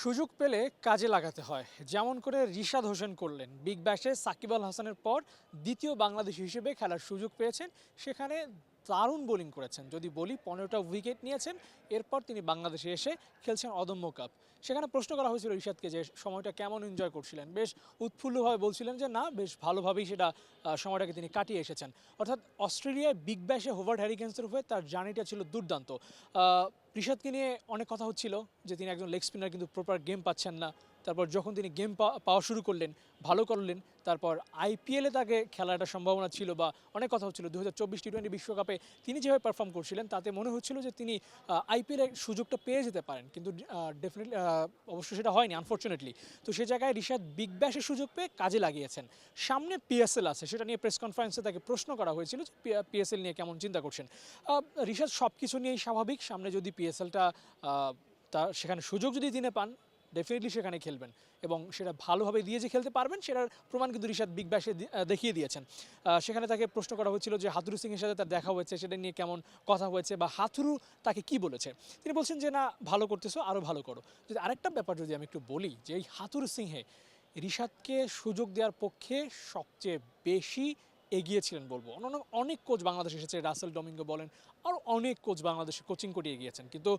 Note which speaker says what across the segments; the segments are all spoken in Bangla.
Speaker 1: সুযোগ পেলে কাজে লাগাতে হয়, যেমন করে রিশাদ হোসেন করলেন। বিগ ব্যাশে সাকিব আল হাসানের পর দ্বিতীয় বাংলাদেশি হিসেবে খেলার সুযোগ পেয়েছেন। সেখানে দারুণ বোলিং করেছেন। যদি বলি 15টা উইকেট নিয়েছেন। এরপর তিনি বাংলাদেশে এসে খেলছেন অদম্য কাপ। সেখানে প্রশ্ন করা হয়েছিল রিশাদকে যে সময়টা কেমন এনজয় করছিলেন। বেশ উৎফুল্লভাবে বলছিলেন যে না, বেশ ভালোভাবেই সেটা সময়টাকে তিনি কাটিয়ে এসেছেন। অর্থাৎ অস্ট্রেলিয়ায় বিগ ব্যাশে হোভার্ট হ্যারিকেন্সের হয়ে তার জার্নিটা ছিল দুর্দান্ত। রিশাদকে নিয়ে অনেক কথা হচ্ছিল যে তিনি একজন লেগ স্পিনার, কিন্তু প্রপার গেম পাচ্ছেন না। তারপর যখন তিনি গেম পাওয়া শুরু করলেন, ভালো করলেন, তারপর আইপিএলে তাকে খেলার একটা সম্ভাবনা ছিল বা অনেক কথা হচ্ছিল। 2024 টি-20 বিশ্বকাপে তিনি যেভাবে পারফর্ম করছিলেন তাতে মনে হচ্ছিল যে তিনি আইপিএলের সুযোগটা পেয়ে যেতে পারেন, কিন্তু ডেফিনেটলি অবশ্য সেটা হয়নি, আনফর্চুনেটলি। তো সে জায়গায় রিশাদ বিগ ব্যাশের সুযোগ পেয়ে কাজে লাগিয়েছেন। সামনে পিএসএল আছে, সেটা নিয়ে প্রেস কনফারেন্সে তাকে প্রশ্ন করা হয়েছিল যে পিএসএল নিয়ে কেমন চিন্তা করছেন। রিশাদ সব কিছু নিয়েই স্বাভাবিক। সামনে যদি পিএসএলটা তা সেখানে সুযোগ যদি তিনি পান, ডেফিনেটলি সেখানে খেলবেন এবং সেটা ভালোভাবে দিয়ে যে খেলতে পারবেন সেটার প্রমাণ কিন্তু রিশাদ বিগ ব্যাশে দেখিয়ে দিয়েছেন। সেখানে তাকে প্রশ্ন করা হয়েছিল যে হাথুরু সিংয়ের সাথে তার দেখা হয়েছে, সেটা নিয়ে কেমন কথা হয়েছে বা হাথুরু তাকে কি বলেছে। তিনি বলছেন যে না, ভালো করতেছো, আরও ভালো করো। যদি আরেকটা ব্যাপার যদি আমি একটু বলি, যে এই হাথুরু সিংহে রিশাদকে সুযোগ দেওয়ার পক্ষে সবচেয়ে বেশি এগিয়েছিলেন বলবো। অন্যান্য অনেক কোচ বাংলাদেশে এসেছে, রাসেল ডমিঙ্গো বলেন, আর অনেক কোচ বাংলাদেশে কোচিং করিয়ে গিয়েছেন, কিন্তু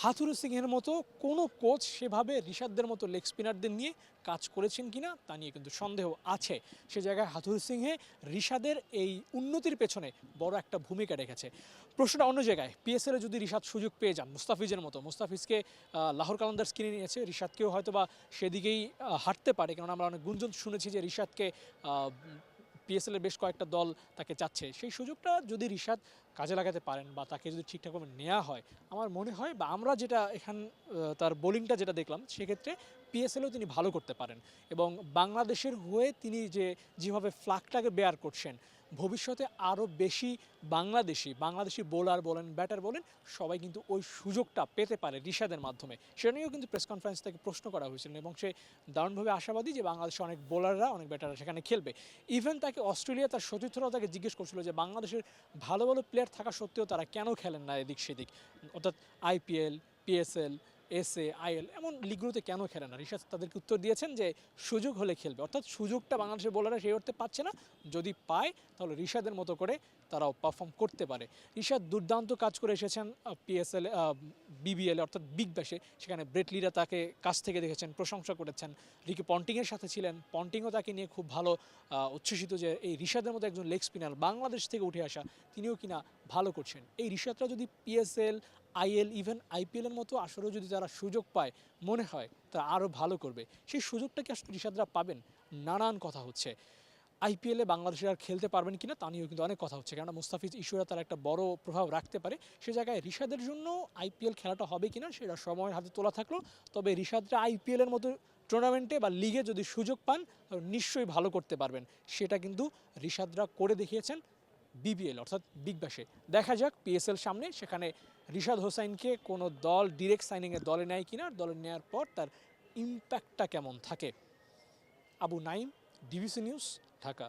Speaker 1: হাথুরু সিংহের মতো কোনো কোচ সেভাবে রিশাদদের মতো লেগ স্পিনারদের নিয়ে কাজ করেছেন কিনা তা নিয়ে কিন্তু সন্দেহ আছে। সে জায়গায় হাথুরু সিংহে রিশাদের এই উন্নতির পেছনে বড় একটা ভূমিকা রেখেছে। প্রশ্নটা অন্য জায়গায়, পিএসএলে যদি রিশাদ সুযোগ পেয়ে যান মুস্তাফিজের মতো, মুস্তাফিজকে লাহোর কালান্দার্স কিনে নিয়েছে, রিশাদকেও হয়তো বা সেদিকেই হাঁটতে পারে, কারণ আমরা অনেক গুঞ্জন শুনেছি যে রিশাদকে পিএসএলের বেশ কয়েকটা দল তাকে চাচ্ছে। সেই সুযোগটা যদি রিশাদ কাজে লাগাতে পারেন বা তাকে যদি ঠিকঠাকভাবে নেওয়া হয়, আমার মনে হয় বা আমরা যেটা তার বোলিংটা যেটা দেখলাম, সেক্ষেত্রে পিএসএলেও তিনি ভালো করতে পারেন। এবং বাংলাদেশের হয়ে তিনি যেভাবে ফ্ল্যাগটাকে বেয়ার করছেন, ভবিষ্যতে আরও বেশি বাংলাদেশি বোলার বলেন, ব্যাটার বলেন, সবাই কিন্তু ওই সুযোগটা পেতে পারে রিশাদের মাধ্যমে। সেটা নিয়েও কিন্তু প্রেস কনফারেন্স থেকে প্রশ্ন করা হয়েছিল এবং সে দারুণভাবে আশাবাদী যে বাংলাদেশে অনেক বোলাররা, অনেক ব্যাটাররা সেখানে খেলবে। ইভেন তাকে অস্ট্রেলিয়া তার সতীর্থরাও তাকে জিজ্ঞেস করছিল যে বাংলাদেশের ভালো ভালো প্লেয়ার থাকা সত্ত্বেও তারা কেন খেলেন না এদিক সেদিক, অর্থাৎ আইপিএল, পিএসএল, এসএ, আইএল এমন লিগগুলোতে কেন খেলে না। রিশাদ তাদেরকে উত্তর দিয়েছেন যে সুযোগ হলে খেলবে, অর্থাৎ সুযোগটা বাংলাদেশের বোলাররা সেই অর্থে পাচ্ছে না, যদি পায় তাহলে রিশাদের মতো করে তারাও পারফর্ম করতে পারে। রিশাদ দুর্দান্ত কাজ করে এসেছেন পিএসএল, বিবিএল অর্থাৎ বিগ ব্যাশে। সেখানে ব্রেট লিরা তাকে কাছ থেকে দেখেছেন, প্রশংসা করেছেন। রিকি পন্টিংয়ের সাথে ছিলেন, পন্টিংও তাকে নিয়ে খুব ভালো উচ্ছ্বসিত যে এই রিশাদের মতো একজন লেগ স্পিনার বাংলাদেশ থেকে উঠে আসা, তিনিও কিনা ভালো করছেন। এই রিশাদরা যদি পিএসএল, আইএল, ইভেন আইপিএলের মতো আসরেও যদি তারা সুযোগ পায়, মনে হয় তারা আরও ভালো করবে। সেই সুযোগটা কি আসলে রিশাদরা পাবেন? নানান কথা হচ্ছে। আইপিএলে বাংলাদেশের আর খেলতে পারবেন কিনা তা নিয়েও কিন্তু অনেক কথা হচ্ছে, কেননা মুস্তাফিজ ইস্যুরা তার একটা বড় প্রভাব রাখতে পারে। সে জায়গায় রিশাদের জন্য আইপিএল খেলাটা হবে কিনা সেটা সময়ের হাতে তোলা থাকলো। তবে রিশাদরা আইপিএলের মতো টুর্নামেন্টে বা লিগে যদি সুযোগ পান, নিশ্চয়ই ভালো করতে পারবেন। সেটা কিন্তু রিশাদরা করে দেখিয়েছেন বিবিএল অর্থাৎ বিগ ব্যাশে। দেখা যাক পিএসএল সামনে, সেখানে রিশাদ হোসাইনকে কোনো দল ডিরেক্ট সাইনিংয়ে দলে নেয় কিনা, দলে নেওয়ার পর তার ইম্প্যাক্টটা কেমন থাকে। Abu Naim, DBC news, Dhaka.